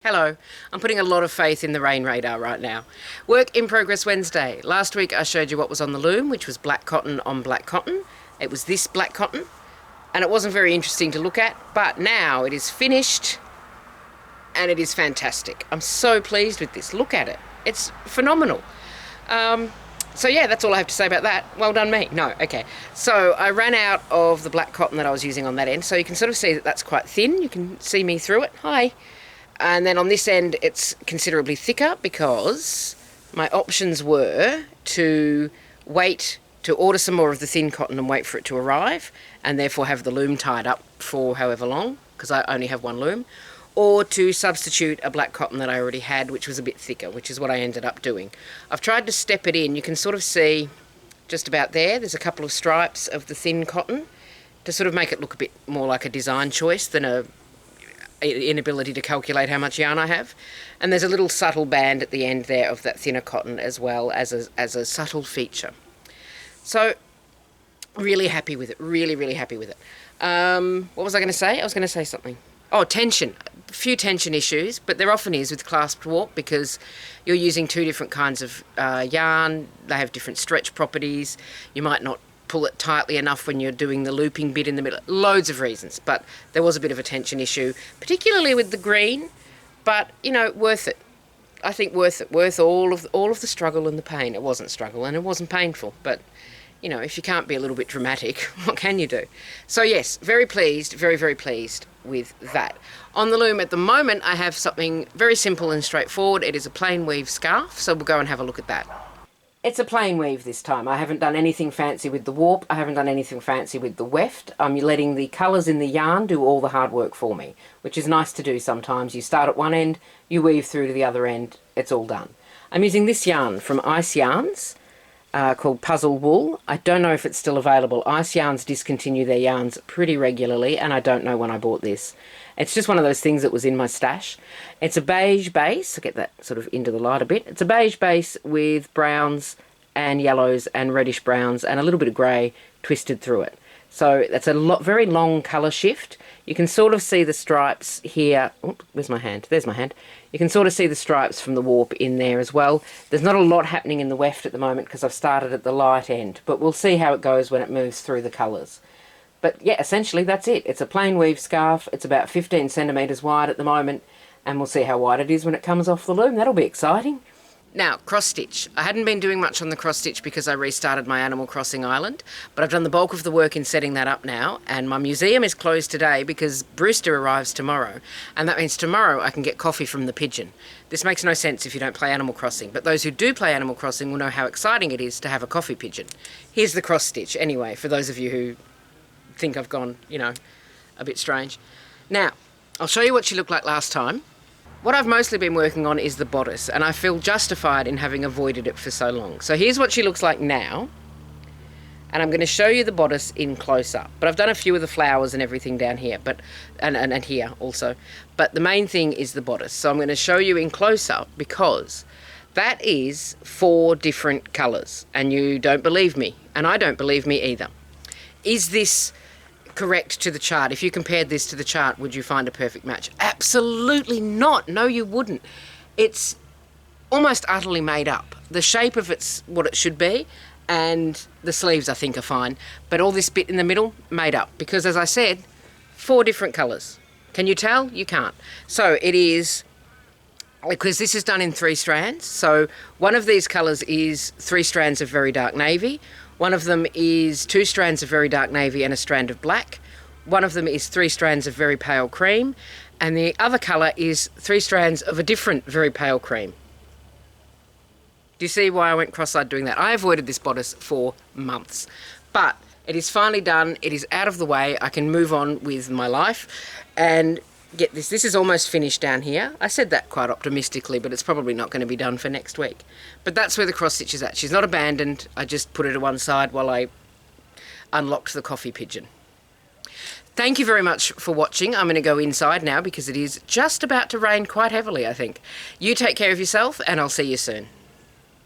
Hello, I'm putting a lot of faith in the rain radar right now. Work in progress Wednesday. Last week I showed you what was on the loom, which was black cotton on black cotton. It was this black cotton, and it wasn't very interesting to look at, but now it is finished and it is fantastic. I'm so pleased with this. Look at it. It's phenomenal. So yeah, that's all I have to say about that. Well done me. No, okay. So I ran out of the black cotton that I was using on that end, so you can sort of see that that's quite thin. You can see me through it. Hi. And then on this end, it's considerably thicker because my options were to wait to order some more of the thin cotton and wait for it to arrive and therefore have the loom tied up for however long, because I only have one loom, or to substitute a black cotton that I already had, which was a bit thicker, which is what I ended up doing. I've tried to step it in. You can sort of see just about there's a couple of stripes of the thin cotton to sort of make it look a bit more like a design choice than a inability to calculate how much yarn I have. And there's a little subtle band at the end there of that thinner cotton as well as a subtle feature. So really happy with it, really happy with it. What was I going to say? I was going to say something. Oh, tension. A few tension issues, but there often is with clasped warp because you're using two different kinds of yarn. They have different stretch properties. You might not pull it tightly enough when you're doing the looping bit in the middle. Loads of reasons, but there was a bit of a tension issue, particularly with the green, but you know, worth it. I think worth it, worth all of the struggle and the pain. It wasn't struggle and it wasn't painful, but you know, if you can't be a little bit dramatic, what can you do? So yes, very pleased, very pleased with that. On the loom at the moment, I have something very simple and straightforward. It is a plain weave scarf, so we'll go and have a look at that. It's a plain weave this time. I haven't done anything fancy with the warp. I haven't done anything fancy with the weft. I'm letting the colours in the yarn do all the hard work for me, which is nice to do sometimes. You start at one end, you weave through to the other end, it's all done. I'm using this yarn from Ice Yarns called Puzzle Wool. I don't know if it's still available. Ice Yarns discontinue their yarns pretty regularly, and I don't know when I bought this. It's just one of those things that was in my stash. It's a beige base. I'll get that sort of into the light a bit. It's a beige base with browns and yellows and reddish browns and a little bit of grey twisted through it. So that's a very long colour shift. You can sort of see the stripes here. Oh, where's my hand? There's my hand. You can sort of see the stripes from the warp in there as well. There's not a lot happening in the weft at the moment because I've started at the light end, but we'll see how it goes when it moves through the colours. But yeah, essentially that's it. It's a plain weave scarf. It's about 15 centimetres wide at the moment, and we'll see how wide it is when it comes off the loom. That'll be exciting. Now, cross stitch. I hadn't been doing much on the cross stitch because I restarted my Animal Crossing island, but I've done the bulk of the work in setting that up now, and my museum is closed today because Brewster arrives tomorrow, and that means tomorrow I can get coffee from the pigeon. This makes no sense if you don't play Animal Crossing, but those who do play Animal Crossing will know how exciting it is to have a coffee pigeon. Here's the cross stitch anyway, for those of you who think I've gone, you know, a bit strange. Now, I'll show you what she looked like last time. What I've mostly been working on is the bodice, and I feel justified in having avoided it for so long. So here's what she looks like now, and I'm going to show you the bodice in close-up. But I've done a few of the flowers and everything down here, and here also. But the main thing is the bodice. So I'm going to show you in close-up because that is 4 different colours, and you don't believe me, and I don't believe me either. Is this correct to the chart? If you compared this to the chart, would you find a perfect match? Absolutely not. No, you wouldn't. It's almost utterly made up. The shape of it's what it should be, and the sleeves I think are fine, but all this bit in the middle, made up, because as I said, 4 different colours. Can you tell? You can't. So it is, because this is done in 3 strands, so one of these colours is 3 strands of very dark navy. One of them is 2 strands of very dark navy and a strand of black. One of them is 3 strands of very pale cream. And the other colour is 3 strands of a different very pale cream. Do you see why I went cross-eyed doing that? I avoided this bodice for months. But it is finally done. It is out of the way. I can move on with my life. And get this. This is almost finished down here. I said that quite optimistically, but it's probably not going to be done for next week. But that's where the cross stitch is at. She's not abandoned. I just put her to one side while I unlocked the coffee pigeon. Thank you very much for watching. I'm going to go inside now because it is just about to rain quite heavily, I think. You take care of yourself, and I'll see you soon.